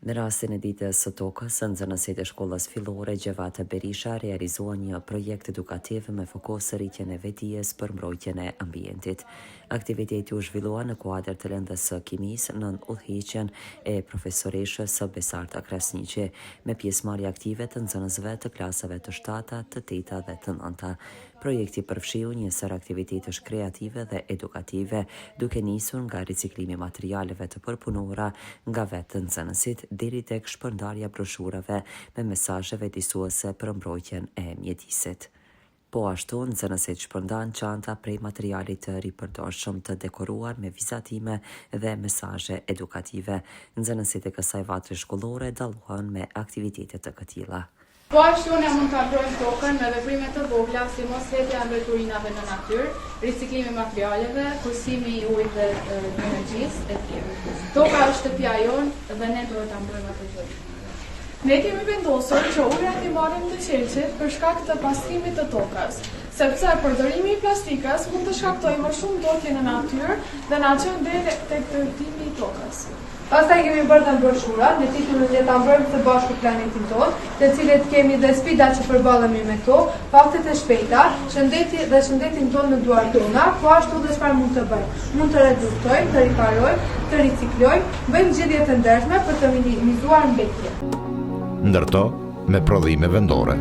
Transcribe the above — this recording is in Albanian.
Në rastin e ditës së tokës, nxënësit e shkollës fillore Gjevata Berisha realizuan një projekt edukativ me fokus rritjen e vetdijes për mbrojtjen e ambientit. Aktiviteti u zhvillua në kuadër të lëndës së kimisë nën udhëheqjen e profesoreshës Besarta Krasniqi, me pjesëmarrje aktive të nxënësve të klasave të 7, të 8 dhe të 9. Projekti përfshiu një sër aktivitetesh kreative dhe edukative, duke nisur nga riciklimi i materialeve të përpunuara nga vetë nxënësit deri tek shpërndarja broshurave me mesazhe vetëdijsuese për mbrojtjen e mjedisit. Po ashtu, nxënësit shpërndan çanta prej materialit të ripërdorshëm të dekoruar me vizatime dhe mesazhe edukative. Nxënësit e kësaj vatre shkollore dalluan me aktivitete të këtilla. Po ashtu ne mund të mbrojmë tokën me veprime të vogla, si mos hedhja e mbeturinave në natyrë, riciklimi i materialeve, kursimi i ujit dhe energjisë e tjerë. Toka është shtëpia jonë dhe ne duhet ta mbrojmë atë gjë. Ne kemi vendosur që ujrat i marrim të qelçit për shkak të pastrimit të tokës, sepse përdorimi i plastikës mund të shkaktojë më shumë dotje në natyrë dhe na çon deri tek tërtimi i tokës. Pastaj kemi bërë të broshura me titullin "Le ta mbrojmë së bashku planetin tonë", të cilët kemi dhe sfida që përballemi me to, faktet e shpejta, shëndetin tonë në duart tona, po ashtu dhe çfarë mund të bëjmë. Mund të reduktojmë, të riparojmë, të riciklojmë, bëjmë zgjedhje të ndershme për të minimizuar mbetjen. Ndërto me prodhime vendore.